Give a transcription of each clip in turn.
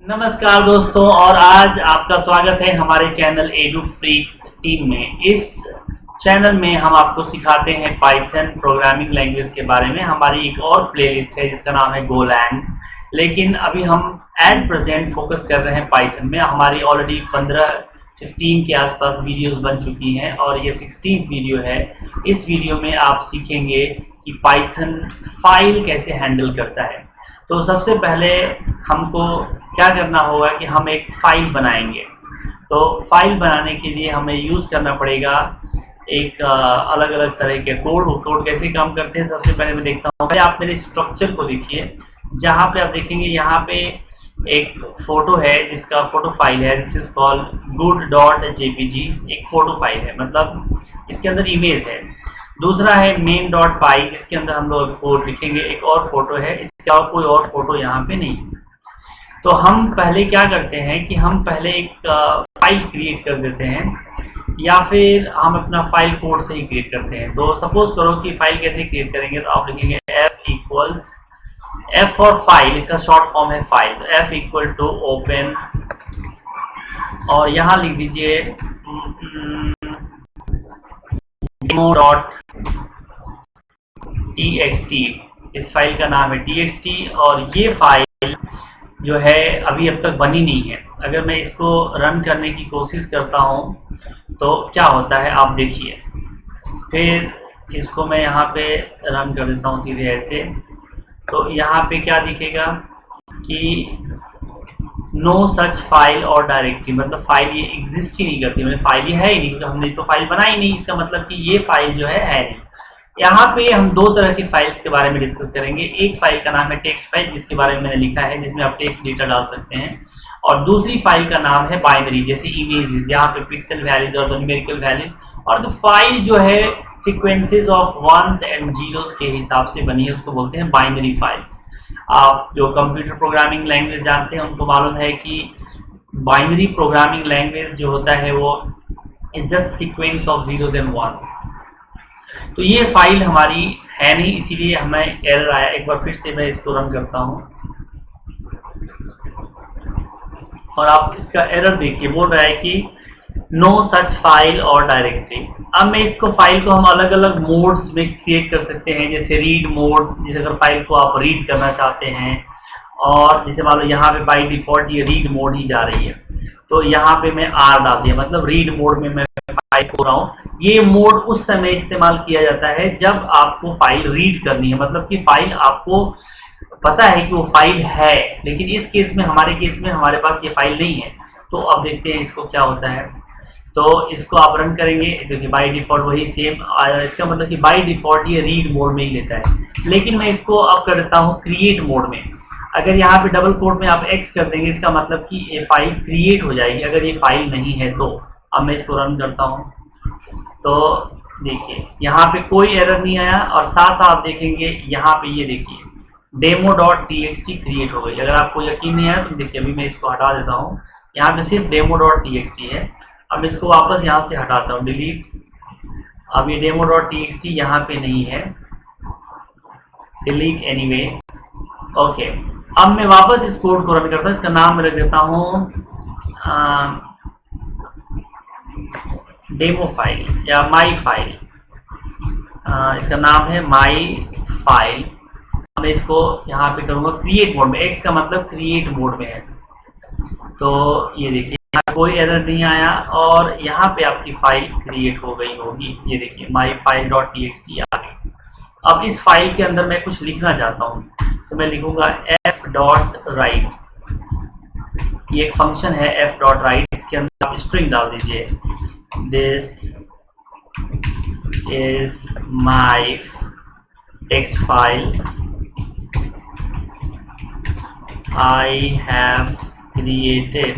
नमस्कार दोस्तों, और आज आपका स्वागत है हमारे चैनल एडू फ्रीक्स टीम में। इस चैनल में हम आपको सिखाते हैं पाइथन प्रोग्रामिंग लैंग्वेज के बारे में। हमारी एक और प्लेलिस्ट है जिसका नाम है गोलैंड, लेकिन अभी हम एट प्रेजेंट फोकस कर रहे हैं पाइथन में। हमारी ऑलरेडी 15 के आसपास वीडियोस बन चुकी हैं और ये 16th वीडियो है। इस वीडियो में आप सीखेंगे कि पाइथन फाइल कैसे हैंडल करता है। तो सबसे पहले हमको क्या करना होगा कि हम एक फाइल बनाएंगे। तो फाइल बनाने के लिए हमें यूज़ करना पड़ेगा एक अलग अलग तरह के कोड कैसे काम करते हैं। सबसे पहले मैं देखता हूँ, पहले आप मेरे स्ट्रक्चर को देखिए। जहाँ पे आप देखेंगे यहाँ पे एक फ़ोटो है जिसका फ़ोटो फाइल है, दिस इज़ कॉल्ड good.jpg। एक फ़ोटो फाइल है, मतलब इसके अंदर इमेज है। दूसरा है main.py जिसके अंदर हम लोग कोड लिखेंगे। एक और फोटो है, इसके और कोई और फोटो यहाँ पे नहीं है। तो हम पहले क्या करते हैं कि हम पहले एक फाइल क्रिएट कर देते हैं, या फिर हम अपना फाइल कोड से ही क्रिएट करते हैं। तो सपोज करो कि फाइल कैसे क्रिएट करेंगे, तो आप लिखेंगे F फॉर फाइल, इसका शॉर्ट फॉर्म है फाइल। तो F इक्वल टू ओपन, और यहाँ लिख दीजिए demo.txt। इस फाइल का नाम है txt, और ये फाइल जो है अभी अब तक बनी नहीं है। अगर मैं इसको रन करने की कोशिश करता हूँ तो क्या होता है आप देखिए। फिर इसको मैं यहाँ पे रन कर देता हूँ सीधे ऐसे। तो यहाँ पे क्या दिखेगा कि नो सच फाइल और डायरेक्टरी, मतलब फाइल ये एग्जिस्ट ही नहीं करती, मतलब फाइल ये है ही नहीं, क्योंकि हमने तो फाइल बनाई नहीं। इसका मतलब कि ये फाइल जो है नहीं। यहाँ पे हम दो तरह की फाइल्स के बारे में डिस्कस करेंगे। एक फाइल का नाम है टेक्स्ट फाइल, जिसके बारे में मैंने लिखा है, जिसमें आप टेक्स्ट डेटा डाल सकते हैं। और दूसरी फाइल का नाम है बाइनरी, जैसे इमेजेस, जहाँ पे पिक्सल वैल्यूज और न्यूमेरिकल वैल्यूज, और तो फाइल जो है sequences of ones and zeros के हिसाब से बनी है, उसको बोलते हैं बाइनरी फाइल्स। आप जो कंप्यूटर प्रोग्रामिंग लैंग्वेज जानते हैं उनको मालूम है कि बाइनरी प्रोग्रामिंग लैंग्वेज जो होता है वो is just sequence of zeros and ones. तो ये फाइल हमारी है नहीं, इसीलिए हमें एरर आया। एक बार फिर से मैं इसको रन करता हूँ और आप इसका एरर देखिए, बोल रहा है कि नो सच फाइल और डायरेक्टरी। अब मैं इसको फाइल को हम अलग अलग मोड्स में क्रिएट कर सकते हैं, जैसे रीड मोड, जैसे अगर फाइल को आप रीड करना चाहते हैं, और जैसे मान लो यहाँ पे बाई डिफॉल्ट ये रीड मोड ही जा रही है, तो यहाँ पे मैं R डाल दिया, मतलब रीड मोड में मैं फाइल को रहा हूँ। ये मोड उस समय इस्तेमाल किया जाता है जब आपको फाइल रीड करनी है, मतलब कि फाइल आपको पता है कि वो फाइल है, लेकिन इस केस में, हमारे केस में हमारे पास ये फाइल नहीं है। तो अब देखते हैं इसको क्या होता है। तो इसको आप रन करेंगे, देखिए बाय डिफॉल्ट वही सेम आया। इसका मतलब कि बाय डिफॉल्ट ये रीड मोड में ही लेता है, लेकिन मैं इसको अब कर देता हूँ क्रिएट मोड में। अगर यहाँ पे डबल कोट में आप X कर देंगे, इसका मतलब कि ये फाइल क्रिएट हो जाएगी अगर ये फाइल नहीं है तो। अब मैं इसको रन करता हूँ तो देखिए यहाँ पे कोई एरर नहीं आया, और साथ साथ देखेंगे यहाँ पे ये देखिए demo.txt क्रिएट हो गई। अगर आपको यकीन नहीं आया तो देखिए अभी मैं इसको हटा देता हूँ। यहाँ पे सिर्फ demo.txt है। अब इसको वापस यहाँ से हटाता हूँ, डिलीट। अब ये demo.txt यहाँ पे नहीं है, डिलीट एनीवे। ओके, अब मैं वापस इस कोड को रन करता हूँ। इसका नाम मैं रख देता हूँ डेमो फाइल या माई फाइल। इसका नाम है माई फाइल। मैं इसको यहाँ पे करूँगा क्रिएट मोड में। X का मतलब क्रिएट मोड में है। तो ये देखिए यहाँ कोई एरर नहीं आया, और यहाँ पे आपकी फाइल क्रिएट हो गई होगी। ये देखिए माई फाइल डॉट txt आ गई। अब इस फाइल के अंदर मैं कुछ लिखना चाहता हूँ, तो मैं लिखूंगा f.write। ये एक फंक्शन है f.write, इसके अंदर आप स्ट्रिंग डाल दीजिए, this is my text file, I have created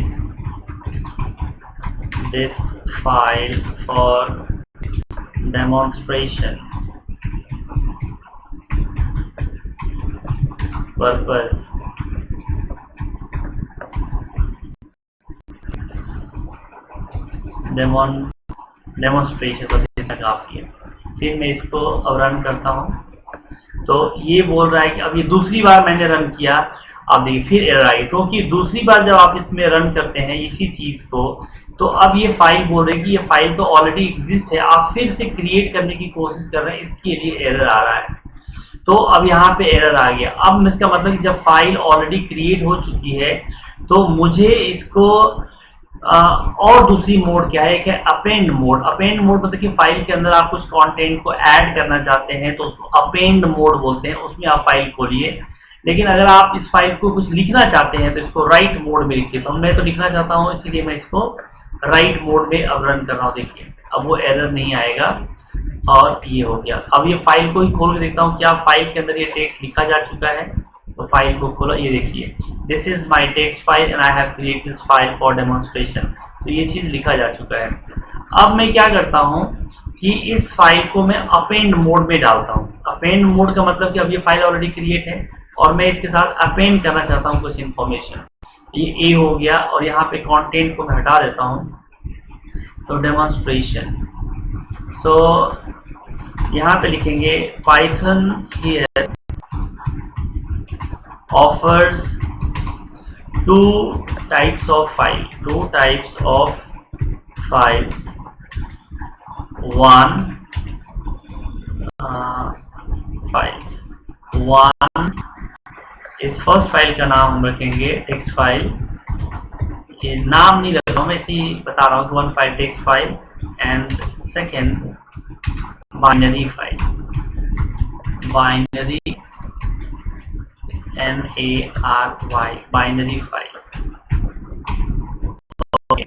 this file for demonstration purpose। Demonstration बस इतना काफ़ी है। फिर मैं इसको अब रन करता हूँ तो ये बोल रहा है कि अब ये दूसरी बार मैंने रन किया, अब देखिए फिर एरर आई, क्योंकि दूसरी बार जब आप इसमें रन करते हैं इसी चीज़ को, तो अब ये फाइल बोल रहे हैं कि ये फाइल तो ऑलरेडी एग्जिस्ट है, आप फिर से क्रिएट करने की कोशिश कर रहे हैं, इसके लिए एरर आ रहा है। तो अब यहाँ पे एरर आ गया। अब इसका मतलब कि जब फाइल ऑलरेडी क्रिएट हो चुकी है तो मुझे इसको और दूसरी मोड क्या है, एक है अपेंड मोड। अपेंड मोड मतलब कि फाइल के अंदर आप कुछ कंटेंट को ऐड करना चाहते हैं तो उसको अपेंड मोड बोलते हैं, उसमें आप फाइल खोलिए। लेकिन अगर आप इस फाइल को कुछ लिखना चाहते हैं तो इसको राइट मोड में लिखिए। तो मैं तो लिखना चाहता हूँ, इसीलिए मैं इसको राइट मोड में अब रन कर रहा हूँ। देखिए अब वो एरर नहीं आएगा और ये हो गया। अब ये फाइल को ही खोल के देखता हूँ क्या फाइल के अंदर ये टेक्स्ट लिखा जा चुका है। तो फाइल को खोला, ये देखिए this is my text file and I have created this file for demonstration. तो ये चीज़ लिखा जा चुका है। अब मैं क्या करता हूँ कि इस फाइल को मैं अपेंड मोड में डालता हूँ। अपेंड मोड का मतलब कि अब ये फाइल ऑलरेडी क्रिएट है और मैं इसके साथ अपेंड करना चाहता हूँ कुछ इन्फॉर्मेशन। ये ए हो गया और यहाँ पे कंटेंट को मैं हटा देता हूँ, तो डेमोन्स्ट्रेशन। सो यहाँ पे लिखेंगे Python here offers two types of files. One इस फर्स्ट फाइल का नाम हम रखेंगे टेक्स्ट फाइल। ये नाम नहीं रख रहा हूँ, मैं इसी बता रहा हूँ कि 1 file text file and second binary file, binary NARY binary file. Okay,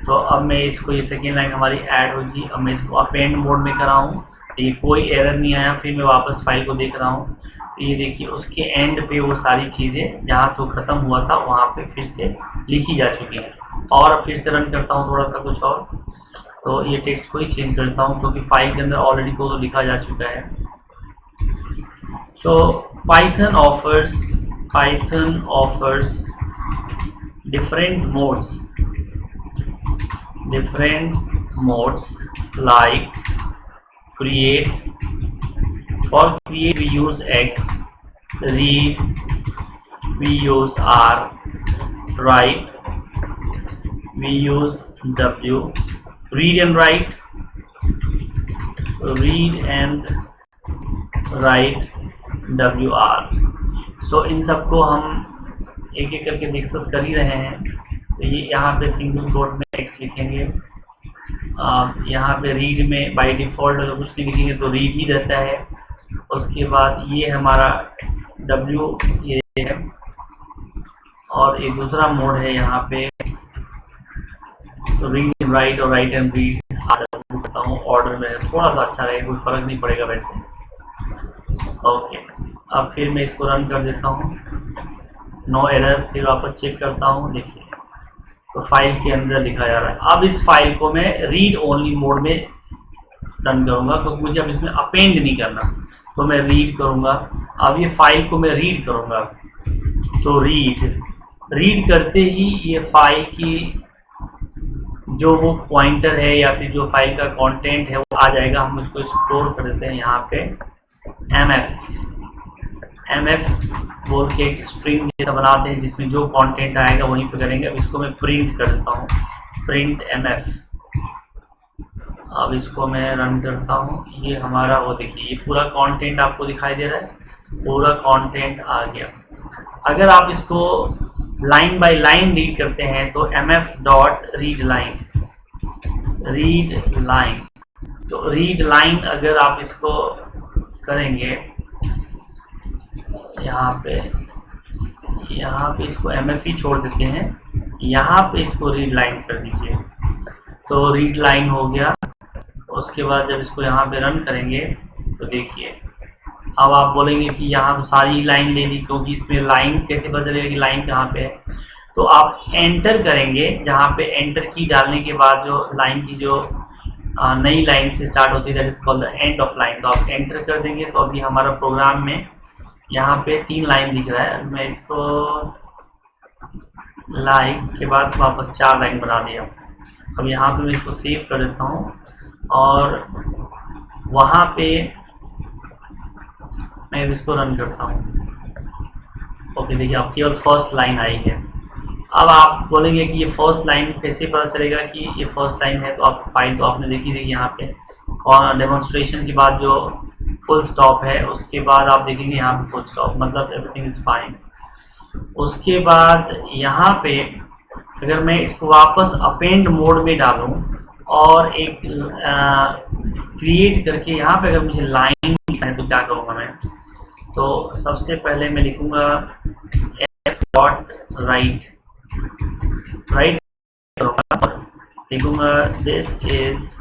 तो अब मैं इसको, ये सेकेंड लाइन हमारी ऐड होगी। अब मैं इसको अपेंड मोड में कर रहा हूँ, ये कोई एरर नहीं आया। फिर मैं वापस फाइल को देख रहा हूँ, तो ये देखिए उसके एंड पे वो सारी चीज़ें जहाँ से वो ख़त्म हुआ था वहाँ पे फिर से लिखी जा चुकी हैं। और अब फिर से रन करता हूँ थोड़ा सा कुछ और, तो ये टेक्स्ट को ही चेंज करता हूँ क्योंकि फाइल के अंदर ऑलरेडी तो लिखा जा चुका है। So Python offers different modes like create. For create we use X, read we use R, write we use W, read and write WR। सो इन सबको हम एक एक करके डिस्कस कर ही रहे हैं। तो ये यहाँ पे सिंगल कोट में X लिखेंगे, यहाँ पे रीड में बाय डिफ़ॉल्ट अगर कुछ नहीं लिखेंगे तो रीड ही रहता है। उसके बाद ये हमारा W ये है, और एक दूसरा मोड है यहाँ पे तो रीड एंड राइट और राइट एंड रीड करता हूँ ऑर्डर में, थोड़ा सा अच्छा रहेगा, कोई फ़र्क नहीं पड़ेगा वैसे। ओके, अब फिर मैं इसको रन कर देता हूँ, नो एरर। फिर वापस चेक करता हूँ, देखिए तो फाइल के अंदर लिखा जा रहा है। अब इस फाइल को मैं रीड ओनली मोड में रन करूँगा क्योंकि मुझे अब इसमें अपेंड नहीं करना, तो मैं रीड करूँगा। अब ये फाइल को मैं रीड करूँगा, तो रीड करते ही ये फाइल की जो वो पॉइंटर है या फिर जो फाइल का कंटेंट है वो आ जाएगा। हम इसको स्टोर कर देते हैं यहाँ पे mf बोल के एक स्ट्रिंग जैसा बनाते हैं जिसमें जो कंटेंट आएगा वहीं पे करेंगे। अब इसको मैं प्रिंट कर देता हूँ, प्रिंट mf। अब इसको मैं रन करता हूँ, ये हमारा वो देखिए ये पूरा कंटेंट आपको दिखाई दे रहा है, पूरा कंटेंट आ गया। अगर आप इसको लाइन बाय लाइन रीड करते हैं तो mf डॉट रीड लाइन, तो रीड लाइन अगर आप इसको करेंगे यहाँ पे इसको mf ही छोड़ देते हैं, यहाँ पे इसको रीड लाइन कर दीजिए, तो रीड लाइन हो गया। उसके बाद जब इसको यहाँ पे रन करेंगे तो देखिए अब आप बोलेंगे कि यहाँ तो सारी लाइन ले ली, क्योंकि इसमें लाइन कैसे पता चलेगा कि लाइन कहाँ पे है। तो आप एंटर करेंगे, जहाँ पे एंटर की डालने के बाद जो लाइन की जो नई लाइन से स्टार्ट होती है that is called the end of line. तो आप एंटर कर देंगे तो अभी हमारा प्रोग्राम में यहाँ पे 3 लाइन दिख रहा है। मैं इसको लाइन के बाद वापस 4 लाइन बना दिया। अब यहाँ पे मैं इसको सेव कर देता हूँ और वहाँ पे मैं इसको रन करता हूँ। ओके, देखिए अब केवल फर्स्ट लाइन आई है। अब आप बोलेंगे कि ये फर्स्ट लाइन कैसे पता चलेगा कि ये फर्स्ट लाइन है, तो आप फाइल तो आपने देखी थी यहाँ पे कौन डेमोन्स्ट्रेशन के बाद जो फुल स्टॉप है उसके बाद आप देखेंगे यहाँ पे फुल स्टॉप, मतलब एवरीथिंग इज फाइन। उसके बाद यहाँ पे अगर मैं इसको वापस अपेंड मोड में डालूं और एक क्रिएट करके यहाँ पे अगर मुझे लाइन लिखना है तो क्या करूँगा मैं, तो सबसे पहले मैं लिखूँगा f.write, राइट लिखूँगा this is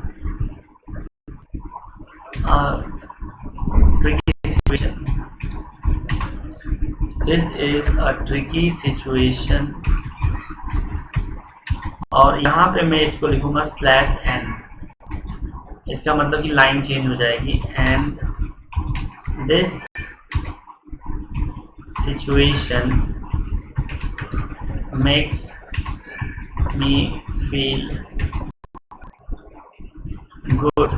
tricky situation, this is a tricky situation, और यहाँ पे मैं इसको लिखूँगा /n, इसका मतलब कि लाइन चेंज हो जाएगी, and this situation makes me feel good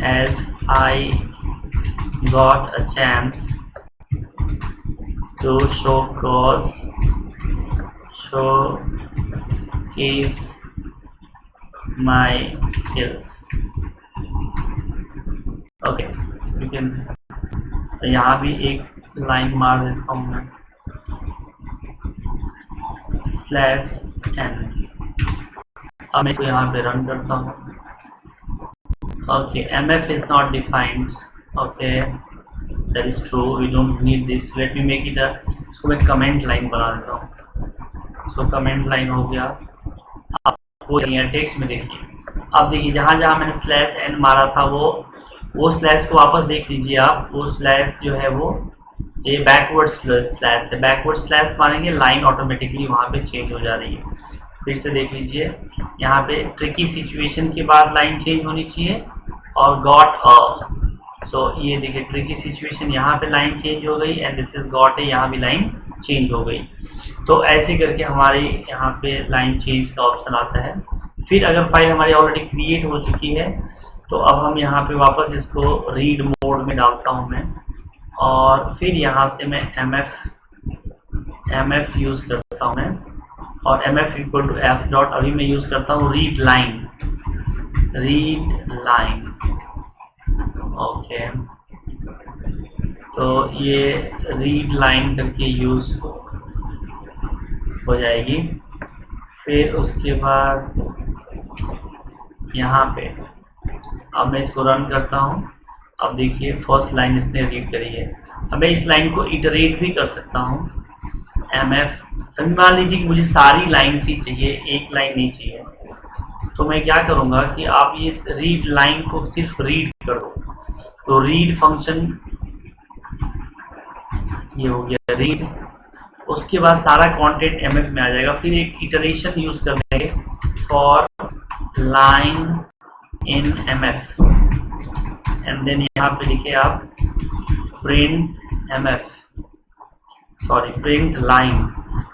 as I got a chance to showcase my skills. Okay, you can, यहाँ भी एक लाइन मार देता हूँ मैं /n। अब मैं इसको यहाँ पे रन करता हूँ। Okay, mf is not defined. Okay, that is true, we don't need this. Let me make it a, इसको मैं कमेंट लाइन बना देता हूँ। सो कमेंट लाइन हो गया। आप वो टेक्स्ट में देखिए, अब देखिए जहाँ जहाँ मैंने /n मारा था वो स्लैश को वापस देख लीजिए आप, वो स्लैश जो है वो ये बैकवर्ड स्लैश है, बैकवर्ड स्लैश मारेंगे लाइन ऑटोमेटिकली वहाँ पे चेंज हो जा रही है। फिर से देख लीजिए, यहाँ पे ट्रिकी सिचुएशन के बाद लाइन चेंज होनी चाहिए और गॉट अ, सो ये देखिए ट्रिकी सिचुएशन यहाँ पे लाइन चेंज हो गई, एंड दिस इज गॉट है, यहाँ भी लाइन चेंज हो गई। तो ऐसे करके हमारे यहाँ पे लाइन चेंज का ऑप्शन आता है। फिर अगर फाइल हमारी ऑलरेडी क्रिएट हो चुकी है तो अब हम यहाँ पे वापस इसको रीड मोड में डालता हूँ मैं, और फिर यहाँ से मैं mf यूज़ करता हूँ मैं, और mf equal to f dot, अभी मैं यूज़ करता हूँ रीड लाइन। ओके, तो ये रीड लाइन करके यूज़ हो जाएगी। फिर उसके बाद यहाँ पे अब मैं इसको रन करता हूँ। अब देखिए फर्स्ट लाइन इसने रीड करी है। अब मैं इस लाइन को इटरेट भी कर सकता हूँ mf। अभी मान लीजिए कि मुझे सारी लाइन ही चाहिए, एक लाइन नहीं चाहिए, तो मैं क्या करूँगा कि आप ये रीड लाइन को सिर्फ रीड कर दो, तो रीड फंक्शन ये हो गया रीड, उसके बाद सारा कंटेंट mf में आ जाएगा। फिर एक इटरेशन यूज कर देंगे for line in mf, and then यहाँ पे लिखे आप प्रिंट लाइन,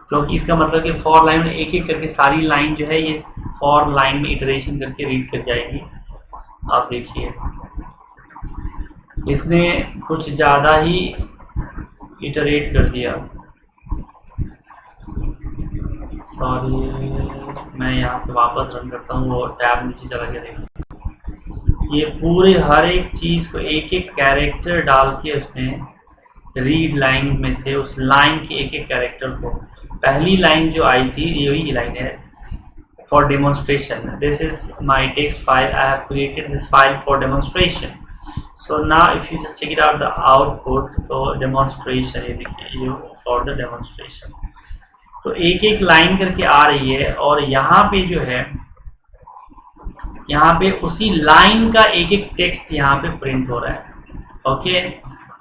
क्योंकि इसका मतलब कि फॉर लाइन में एक एक करके सारी लाइन जो है ये फॉर लाइन में इटरेशन करके रीड कर जाएगी। आप देखिए इसने कुछ ज़्यादा ही इटरेट कर दिया, सॉरी मैं यहाँ से वापस रन करता हूँ, वो टैब नीचे चला गया। देखिए ये पूरे हर एक चीज़ को एक एक कैरेक्टर डाल के उसने रीड लाइन में से उस लाइन के एक एक कैरेक्टर को, पहली लाइन जो आई थी यही लाइन है for demonstration, this is my text file, I have created this file for demonstration. So now if you just check it out the output, तो डेमोन्स्ट्रेशन ये देखिए फॉर द डेमोन्स्ट्रेशन, तो एक एक लाइन करके आ रही है, और यहाँ पे जो है यहाँ पे उसी लाइन का एक एक टेक्स्ट यहाँ पे प्रिंट हो रहा है। ओके,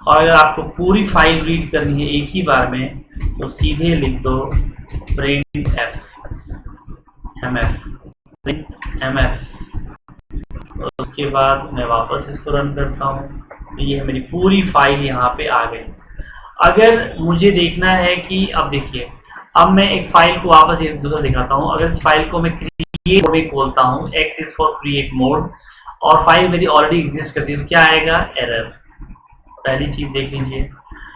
और अगर आपको पूरी फाइल रीड करनी है एक ही बार में तो सीधे लिख दो प्रिंट mf, उसके बाद मैं वापस इसको रन करता हूँ। ये मेरी पूरी फाइल यहाँ पे आ गई। अगर मुझे देखना है कि अब देखिए, अब मैं एक फाइल को वापस एक दूसरा दिखाता हूँ। अगर इस फाइल को मैं क्रिएट मोड में खोलता हूँ, X is for create mode, और फाइल मेरी ऑलरेडी एग्जिस्ट करती है, तो क्या आएगा? एरर। पहली चीज देख लीजिए,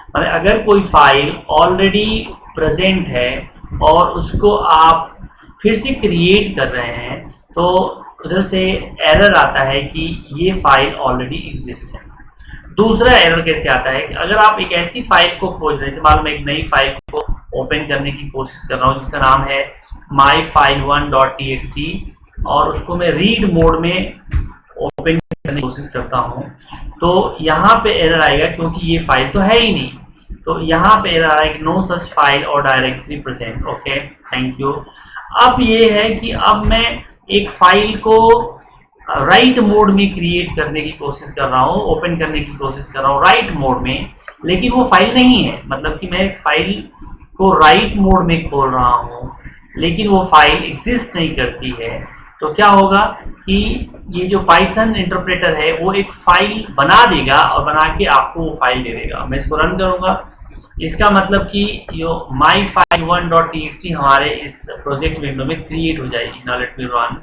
मतलब अगर कोई फाइल ऑलरेडी प्रेजेंट है और उसको आप फिर से क्रिएट कर रहे हैं तो उधर से एरर आता है कि ये फाइल ऑलरेडी एग्जिस्ट है। दूसरा एरर कैसे आता है कि अगर आप एक ऐसी फाइल को खोज रहे हैं, जैसे मान लो मैं एक नई फाइल को ओपन करने की कोशिश कर रहा हूँ जिसका नाम है myfile1.txt और उसको मैं रीड मोड में ओपन करने की कोशिश करता हूँ, तो यहाँ पे एरर आएगा क्योंकि ये फाइल तो है ही नहीं। तो यहाँ पे एरर आएगा कि नो सच फाइल और directory present. Okay, thank you. अब ये है कि अब मैं एक फाइल को राइट मोड में क्रिएट करने की कोशिश कर रहा हूँ, ओपन करने की कोशिश कर रहा हूँ राइट मोड में, लेकिन वो फाइल नहीं है। मतलब कि मैं फाइल को राइट मोड में खोल रहा हूँ लेकिन वो फाइल एग्जिस्ट नहीं करती है। तो क्या होगा कि ये जो पाइथन इंटरप्रेटर है वो एक फाइल बना देगा और बना के आपको वो फाइल दे देगा। मैं इसको रन करूँगा, इसका मतलब कि यो myfile1.txt हमारे इस प्रोजेक्ट विंडो में क्रिएट हो जाएगी। Now let me run.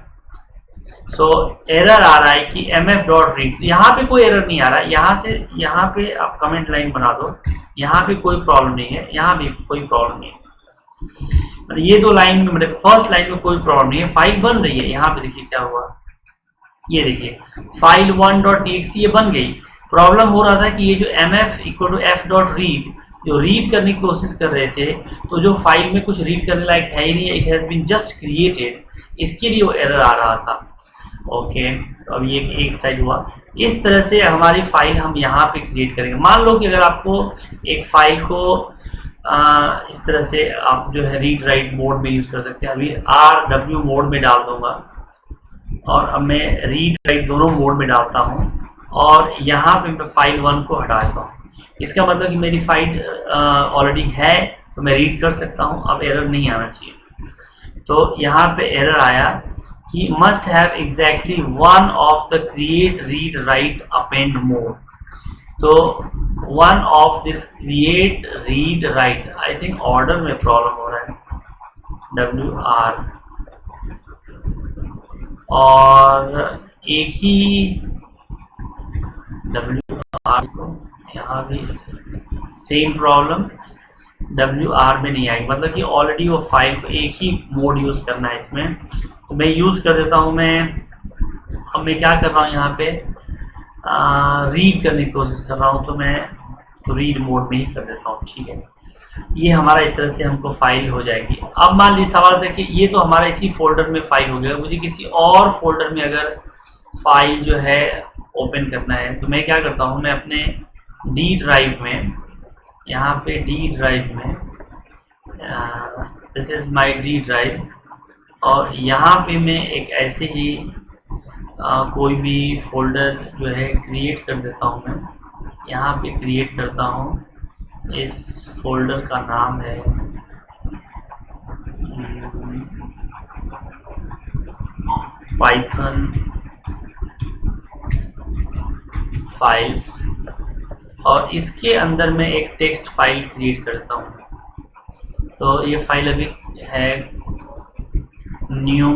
So error आ रहा है कि mf.read, यहाँ पे कोई एरर नहीं आ रहा है। यहाँ से यहाँ पे आप कमेंट लाइन बना दो, यहाँ पे कोई प्रॉब्लम नहीं है, यहाँ भी कोई प्रॉब्लम नहीं है। ये दो लाइन में मतलब फर्स्ट लाइन में कोई प्रॉब्लम नहीं है, फाइल बन रही है। यहाँ पे देखिए क्या हुआ, ये देखिए file1.txt ये बन गई। प्रॉब्लम हो रहा था कि ये जो mf=f.read जो रीड करने की कोशिश कर रहे थे, तो जो फाइल में कुछ रीड करने लायक है ही नहीं, it has been just created, इसके लिए वो एरर आ रहा था। ओके, तो अब ये एक साइड हुआ। इस तरह से हमारी फाइल हम यहाँ पे क्रिएट करेंगे। मान लो कि अगर आपको एक फाइल को इस तरह से आप जो है रीड राइट मोड में यूज कर सकते हैं। अभी RW मोड में डाल दूंगा और अब मैं रीड राइट दोनों मोड में डालता हूँ और यहाँ पे मैं फाइल 1 को हटा देता हूँ। इसका मतलब कि मेरी फाइल ऑलरेडी है तो मैं रीड कर सकता हूँ, अब एरर नहीं आना चाहिए। तो यहाँ पे एरर आया कि must have exactly one of the create read write append mode. तो one of this create read write, I think order में प्रॉब्लम हो रहा है, WR, और एक ही WR को यहाँ भी सेम प्रॉब्लम, WR में नहीं आएगी। मतलब कि ऑलरेडी वो फाइल को एक ही मोड यूज करना है इसमें। तो मैं यूज कर देता हूँ, अब मैं क्या कर रहा हूँ यहाँ पे रीड करने की कोशिश कर रहा हूँ, तो मैं तो रीड मोड में ही कर देता हूँ। ठीक है, ये हमारा इस तरह से हमको फाइल हो जाएगी। अब मान लीजिए सवाल था कि ये तो हमारा इसी फोल्डर में फाइल हो गया, मुझे किसी और फोल्डर में अगर फाइल जो है ओपन करना है तो मैं क्या करता हूँ, मैं अपने डी ड्राइव में, यहाँ पे डी ड्राइव में, this is my D drive, और यहाँ पे मैं एक ऐसे ही कोई भी फोल्डर जो है क्रिएट कर देता हूँ। मैं यहाँ पे क्रिएट करता हूँ, इस फोल्डर का नाम है पाइथन फाइल्स, और इसके अंदर मैं एक टेक्स्ट फाइल क्रिएट करता हूँ। तो ये फाइल अभी है न्यू,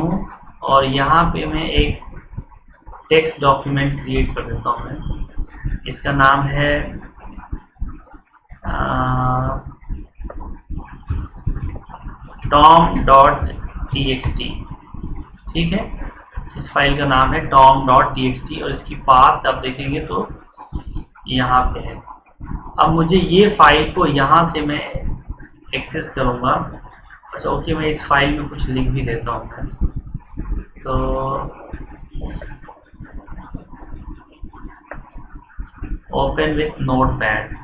और यहाँ पे मैं एक टेक्स्ट डॉक्यूमेंट क्रिएट कर देता हूँ। मैं इसका नाम है tom.txt। ठीक है, इस फाइल का नाम है tom.txt और इसकी पाथ आप देखेंगे तो यहाँ पे है। अब मुझे ये फाइल को यहाँ से मैं एक्सेस करूँगा। अच्छा ओके, मैं इस फाइल में कुछ लिख भी देता हूँ मैं। तो ओपन विथ नोटपैड,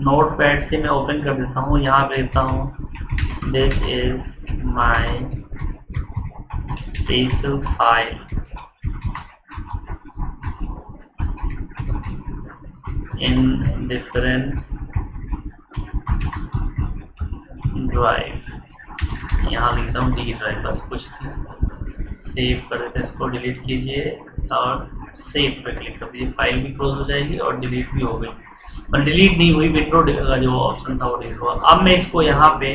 नोटपैड से मैं ओपन कर देता हूँ। यहाँ पे देता हूँ this is my special file in different drive, यहाँ लिखता हूँ डी ड्राइव, बस कुछ सेव कर देते हैं। इसको डिलीट कीजिए और सेव पे क्लिक कर दीजिए, फाइल भी क्लोज हो जाएगी और डिलीट भी हो गई। पर डिलीट नहीं हुई, विंडो का जो ऑप्शन था वो डिलीट हुआ। अब मैं इसको यहाँ पे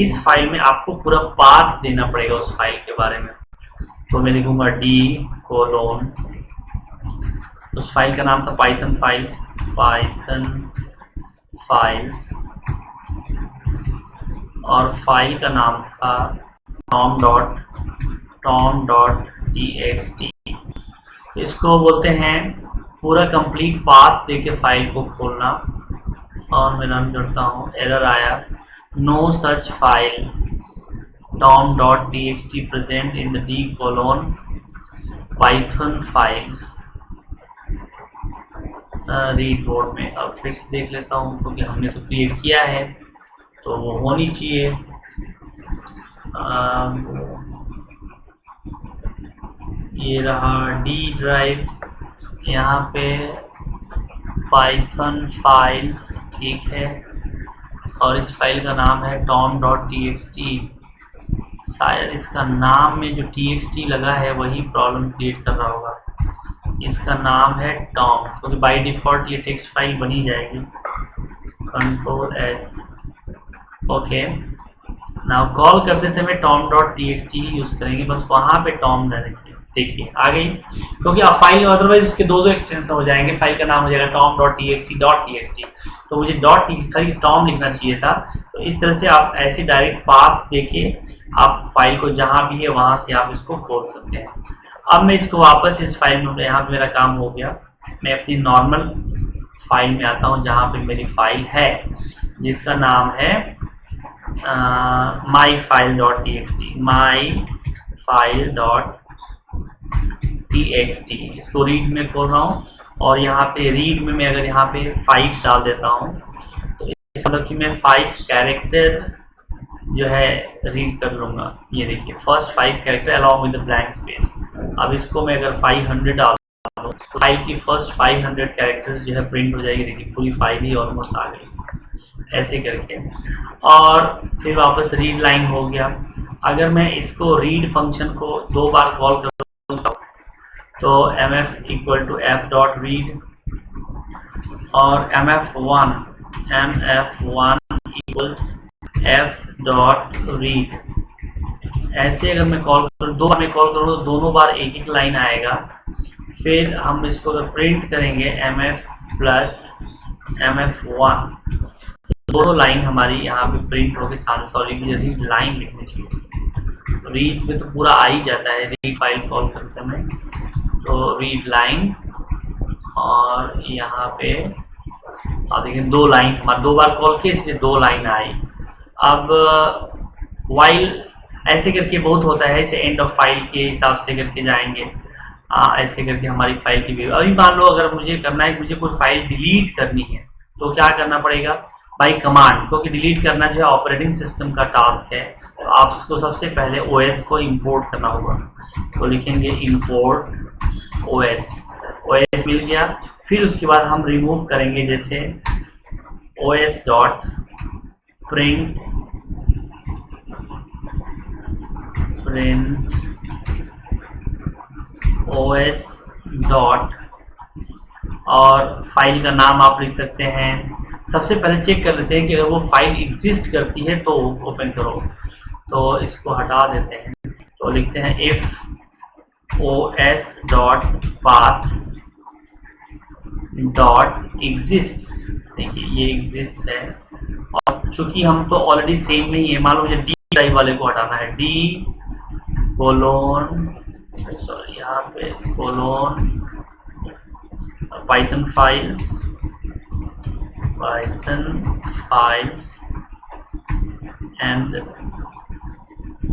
इस फाइल में आपको पूरा पाथ देना पड़ेगा उस फाइल के बारे में। तो मैं लिखूंगा D:, उस फाइल का नाम था पाइथन फाइल्स, पाइथन फाइल्स और फाइल का नाम था tom.txt। इसको बोलते हैं पूरा कंप्लीट पाथ देके फाइल को खोलना। और मैं रन करता हूँ, एरर आया, no such file tom.txt present in the d colon Python files read board में। अब फिर से देख लेता हूँ क्योंकि हमने तो क्रिएट किया है तो वो होनी चाहिए। ये रहा डी ड्राइव, यहाँ पे पाइथन फाइल्स, ठीक है, और इस फाइल का नाम है tom.txt। शायद इसका नाम में जो txt लगा है वही प्रॉब्लम क्रिएट कर रहा होगा। इसका नाम है tom, क्योंकि बाय डिफ़ॉल्ट ये टेक्स्ट फाइल बनी जाएगी। Control S, okay. Now call करते समय tom.txt यूज़ करेंगे, बस वहाँ पे tom रहना चाहिए। देखिए आ गई, क्योंकि आप फाइल अदरवाइज इसके दो एक्सटेंशन हो जाएंगे। फाइल का नाम हो जाएगा tom.txt, तो मुझे खाली tom लिखना चाहिए था। तो इस तरह से आप ऐसे डायरेक्ट पाथ देके आप फाइल को जहाँ भी है वहाँ से आप इसको खोल सकते हैं। अब मैं इसको वापस इस फाइल में, यहाँ पे मेरा काम हो गया, मैं अपनी नॉर्मल फाइल में आता हूँ जहाँ पे मेरी फाइल है जिसका नाम है myfile.txt, myfile.txt। इसको रीड में खोल रहा हूँ और यहाँ पे रीड में मैं अगर यहाँ पे 5 डाल देता हूँ तो इस मतलब कि मैं 5 कैरेक्टर जो है रीड कर लूँगा। ये देखिए first 5 character along with the blank space. अब इसको मैं अगर 500 डाल दूँ तो फाइल की फर्स्ट 500 कैरेक्टर्स जो है प्रिंट हो जाएगी। देखिए पूरी फाइल ही ऑलमोस्ट आ गई ऐसे करके। और फिर वापस रीड लाइन हो गया। अगर मैं इसको रीड फंक्शन को 2 बार कॉल करूँगा तो mf इक्वल टू f.read और mf1 इक्वल्स f.read। ऐसे अगर मैं कॉल करूँ, 2 बार मैं कॉल करूँ तो दोनों बार एक एक लाइन आएगा। फिर हम इसको अगर प्रिंट करेंगे mf प्लस mf1, दोनों लाइन हमारी यहाँ पे प्रिंट होगी सामने। सॉरी मुझे रीड लाइन लिखनी चाहिए, रीड में तो पूरा आ ही जाता है रीड फाइल कॉल करते समय। तो रीड लाइन और यहाँ पे आप देखिए 2 लाइन हमारे 2 बार कॉल किए इसलिए 2 लाइन आई। अब वाइल ऐसे करके बहुत होता है, ऐसे एंड ऑफ फाइल के हिसाब से करके जाएंगे। ऐसे करके हमारी फाइल की व्यू। अभी मान लो अगर मुझे करना है, मुझे कोई फाइल डिलीट करनी है तो क्या करना पड़ेगा, बाय कमांड, क्योंकि डिलीट करना जो है ऑपरेटिंग सिस्टम का टास्क है। तो आपको सबसे पहले ओएस को इंपोर्ट करना होगा। तो लिखेंगे इंपोर्ट ओएस मिल गया। फिर उसके बाद हम रिमूव करेंगे, जैसे os dot print os dot, और फाइल का नाम आप लिख सकते हैं। सबसे पहले चेक कर लेते हैं कि अगर वो फाइल एग्जिस्ट करती है तो ओपन करो। तो इसको हटा देते हैं, तो लिखते हैं if os dot path dot exist. देखिए ये एग्जिस्ट है, और चूंकि हम तो ऑलरेडी सेम में ही है, मान लो मुझे डी ड्राइव वाले को हटाना है, डी कोलोन, सॉरी यहाँ पे colon python files and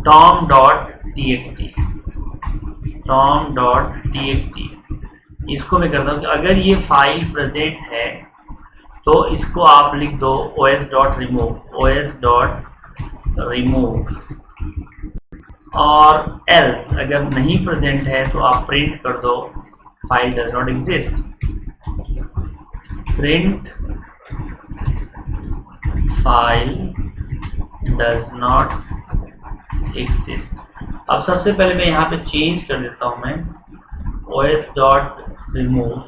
tom.txt। इसको मैं करता हूँ कि अगर ये फाइल प्रेजेंट है तो इसको आप लिख दो os डॉट रिमूव, और एल्स अगर नहीं प्रेजेंट है तो आप प्रिंट कर दो file does not exist, print file does not exist. अब सबसे पहले मैं यहाँ पे चेंज कर देता हूँ, मैं os डॉट रिमूव।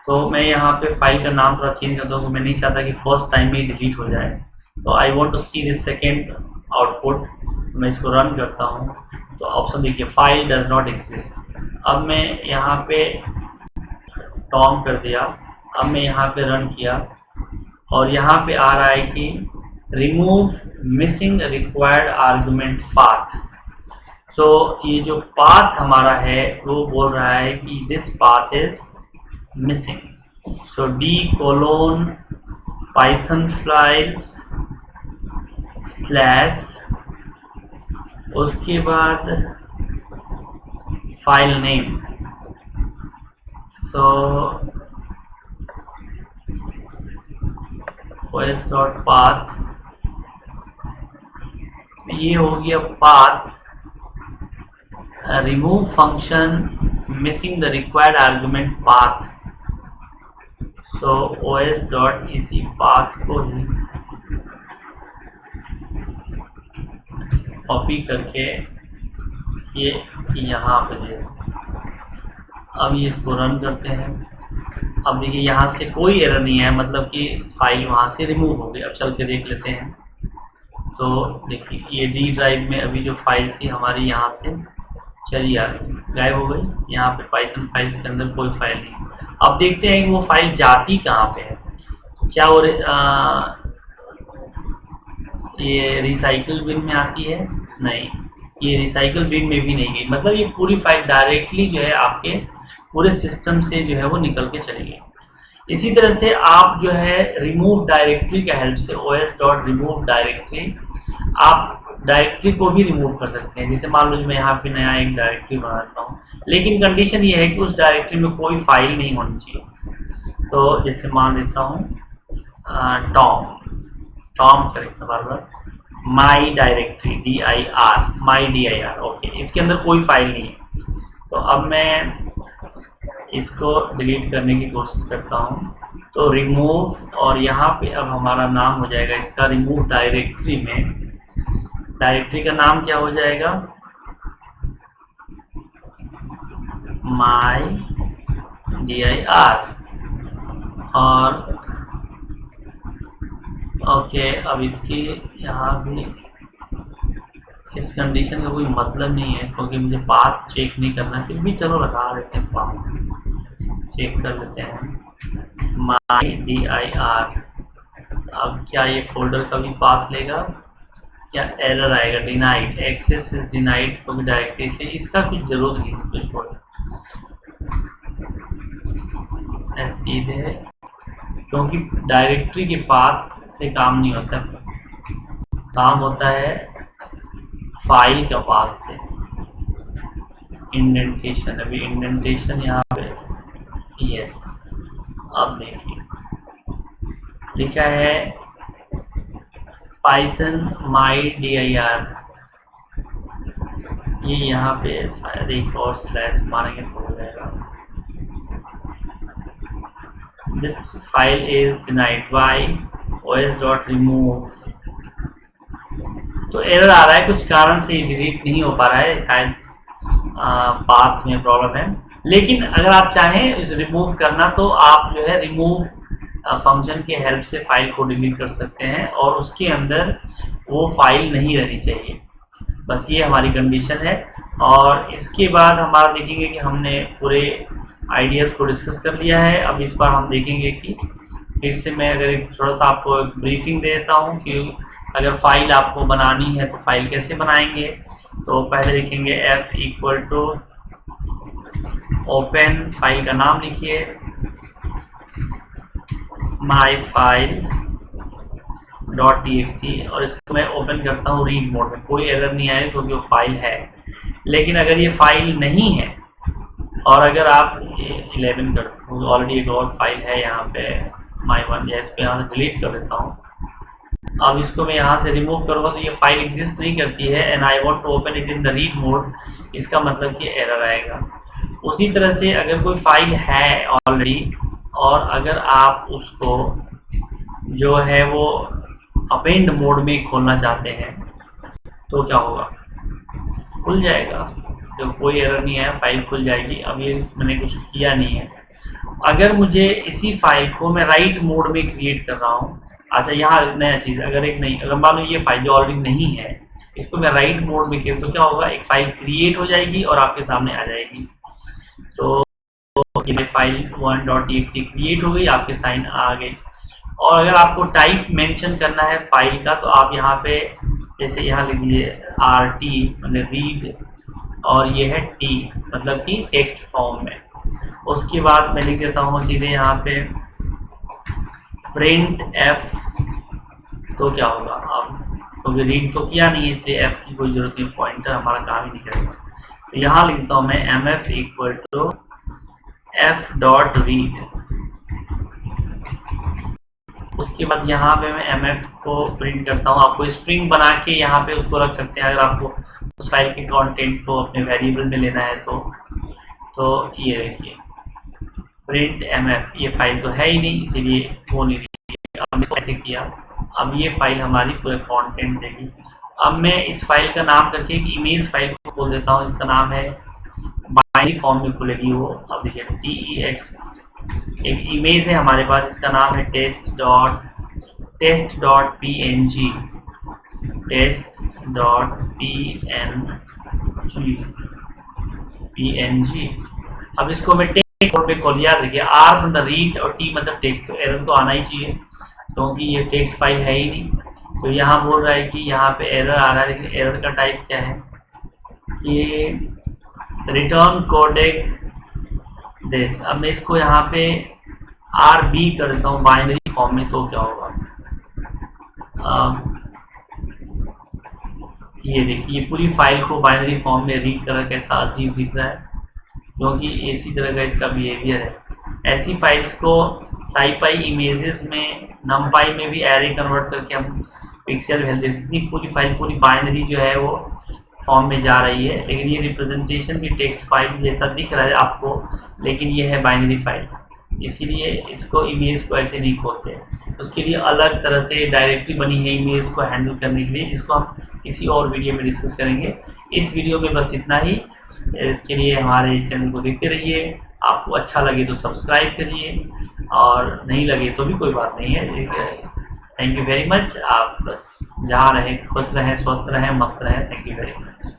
तो मैं यहाँ पे फाइल का नाम थोड़ा चेंज कर दूँ, मैं नहीं चाहता कि फर्स्ट टाइम में डिलीट हो जाए। तो I want to see this second output. मैं इसको रन करता हूँ तो ऑप्शन देखिए फाइल डज नॉट एग्जिस्ट। अब मैं यहाँ पे tom कर दिया अब मैं यहाँ पे रन किया और यहाँ पे आ रहा है कि remove missing required argument path. तो ये जो पाथ हमारा है वो बोल रहा है कि this path is missing. So D colon python files slash, उसके बाद फाइल नेम। सो os.path, ये हो गया path. Remove function missing the required argument path. So os.इसी पाथ को ही कॉपी करके ये यहाँ पे दे। अब ये इसको रन करते हैं। अब देखिए यहाँ से कोई एरर नहीं है, मतलब कि फाइल वहाँ से रिमूव हो गई। अब चल के देख लेते हैं। तो देखिए ये डी ड्राइव में अभी जो फाइल थी हमारी यहाँ से चली आ गई, गायब हो गई। यहाँ पे पाइथन फाइल्स के अंदर कोई फाइल नहीं। अब देखते हैं कि वो फाइल जाती कहाँ पे है। क्या वो ये रिसाइकल बिन में आती है? नहीं, ये रिसाइकल बिन में भी नहीं गई। मतलब ये पूरी फाइल डायरेक्टली जो है आपके पूरे सिस्टम से जो है वो निकल के चली गई। इसी तरह से आप जो है रिमूव डायरेक्टरी के हेल्प से os.remove डायरेक्टरी, आप डायरेक्टरी को भी रिमूव कर सकते हैं। जैसे मान लो मैं यहाँ पे नया एक डायरेक्टरी बनाता हूँ, लेकिन कंडीशन ये है कि उस डायरेक्टरी में कोई फाइल नहीं होनी चाहिए। तो जैसे मान देता हूँ टॉम करेक्ट बार बार माई डायरेक्टरी dir, ओके, इसके अंदर कोई फाइल नहीं है। तो अब मैं इसको डिलीट करने की कोशिश करता हूँ। तो रिमूव, और यहाँ पे अब हमारा नाम हो जाएगा इसका रिमूव डायरेक्टरी में। डायरेक्टरी का नाम क्या हो जाएगा? माई dir। और ओके, अब इसकी यहाँ भी इस कंडीशन का कोई मतलब नहीं है, क्योंकि मुझे पाथ चेक नहीं करना। फिर भी चलो लगा लेते हैं, पाथ चेक कर लेते हैं। माई dir। अब क्या ये फोल्डर का भी पाथ लेगा? क्या एरर आएगा? डिनाइड, एक्सेस इज डिनाइड, क्योंकि डायरेक्टरी, इसलिए इसका कुछ जरूरत नहीं, इसको छोड़ सीधे, क्योंकि डायरेक्टरी के पाथ से काम नहीं होता, काम होता है फाइल का पाथ से। इंडेंटेशन, अभी इंडेंटेशन यहाँ पे यस। अब देखिए लिखा है पाइथन माई dir, ये यहाँ पे शायद एक और स्लैश मारेंगे तो हो जाएगा। This file is denied by os.remove। तो एरर आ रहा है, कुछ कारण से डिलीट नहीं हो पा रहा है, शायद पाथ में प्रॉब्लम है। लेकिन अगर आप चाहें इस रिमूव करना, तो आप जो है रिमूव फंक्शन के हेल्प से फाइल को डिलीट कर सकते हैं, और उसके अंदर वो फाइल नहीं रहनी चाहिए। बस ये हमारी कंडीशन है। और इसके बाद हमारा देखेंगे कि हमने पूरे आइडियाज़ को डिस्कस कर लिया है। अब इस बार हम देखेंगे कि फिर से मैं अगर एक थोड़ा सा आपको एक ब्रीफिंग दे देता हूँ कि अगर फाइल आपको बनानी है तो फाइल कैसे बनाएंगे। तो पहले देखेंगे f equal to open, file का नाम लिखिए माई फाइल .txt, और इसको मैं ओपन करता हूँ रीड मोड में। कोई एरर नहीं आएगा क्योंकि वो फाइल है। लेकिन अगर ये फाइल नहीं है, और अगर आप 11 करते हो, ऑलरेडी एक और फाइल है यहाँ पे my1, या इसको यहाँ से डिलीट कर देता हूँ। अब इसको मैं यहाँ से रिमूव करूँगा तो ये फाइल एग्जिस्ट नहीं करती है, and I want to open it in the read mode, इसका मतलब कि एरर आएगा। उसी तरह से अगर कोई फाइल है ऑलरेडी, और अगर आप उसको जो है वो अपेंड मोड में खोलना चाहते हैं, तो क्या होगा? खुल जाएगा। तो कोई एरर नहीं है, फाइल खुल जाएगी। अब ये मैंने कुछ किया नहीं है। अगर मुझे इसी फाइल को मैं राइट मोड में क्रिएट कर रहा हूँ, अच्छा यहाँ नया चीज़, अगर मान लो ये फाइल जो ऑलरेडी नहीं है, इसको मैं राइट मोड में किया तो क्या होगा? एक फाइल क्रिएट हो जाएगी और आपके सामने आ जाएगी। तो ये फाइल 1.txt क्रिएट हो गई, आपके साइन आ गई। और अगर आपको टाइप मेंशन करना है फाइल का तो आप यहाँ पे जैसे यहाँ लिख लीजिए RT मतलब रीड, और ये है T मतलब कि टेक्स्ट फॉर्म में। उसके बाद मैं लिख देता हूँ सीधे यहाँ पे प्रिंट F। तो क्या होगा अब, क्योंकि रीड तो किया नहीं है इसलिए F की कोई जरूरत नहीं, पॉइंटर हमारा काम ही नहीं करेगा। तो यहाँ लिखता हूँ मैं MF इक्वल टू F.read। उसके बाद यहाँ पे मैं MF को प्रिंट करता हूँ। आपको स्ट्रिंग बना के यहाँ पे उसको रख सकते हैं अगर आपको उस फाइल के कंटेंट को अपने वेरिएबल में लेना है तो ये देखिए प्रिंट MF। ये फाइल तो है ही नहीं इसीलिए वो नहीं लिखी। अब ऐसे किया, अब ये फाइल हमारी पूरे कंटेंट देगी। अब मैं इस फाइल का नाम करके एक इमेज फाइल को खोल देता हूँ, इसका नाम है बाइनरी फॉर्म में खुलेगी वो। अब देखिए TEX एक इमेज है हमारे पास, इसका नाम है test.png। अब इसको मैं टेक्स्ट मोड पे खोल, याद रखिए R मतलब रीड और T मतलब टेक्स्ट, तो एरर तो आना ही चाहिए क्योंकि ये टेक्स्ट फाइल है ही नहीं। तो यहाँ बोल रहा है कि यहाँ पे एरर आ रहा है, लेकिन एरर का टाइप क्या है कि रिटर्न कोडेक दिस। अब मैं इसको यहाँ पे RB कर देता हूँ बाइनरी फॉर्म में, तो क्या होगा ये देखिए पूरी फाइल को बाइनरी फॉर्म में रीड कर कैसा अजीब दिख रहा है, क्योंकि इसी तरह का इसका बिहेवियर है। ऐसी फाइल्स को SciPy इमेजेस में numpy में भी एरे कन्वर्ट करके हम पिक्सल वैल्यू, इतनी पूरी फाइल पूरी बाइनरी जो है वो फॉर्म में जा रही है, लेकिन ये रिप्रेजेंटेशन भी टेक्स्ट फाइल जैसा दिख रहा है आपको, लेकिन ये है बाइनरी फाइल, इसीलिए इसको इमेज को ऐसे नहीं खोलते। उसके लिए अलग तरह से डायरेक्टरी बनी है इमेज को हैंडल करने के लिए, जिसको हम किसी और वीडियो में डिस्कस करेंगे। इस वीडियो में बस इतना ही। इसके लिए हमारे चैनल को देखते रहिए। आपको अच्छा लगे तो सब्सक्राइब करिए, और नहीं लगे तो भी कोई बात नहीं है। Thank you very much. आप बस जहाँ रहें खुश रहें, स्वस्थ रहें, मस्त रहें। Thank you very much.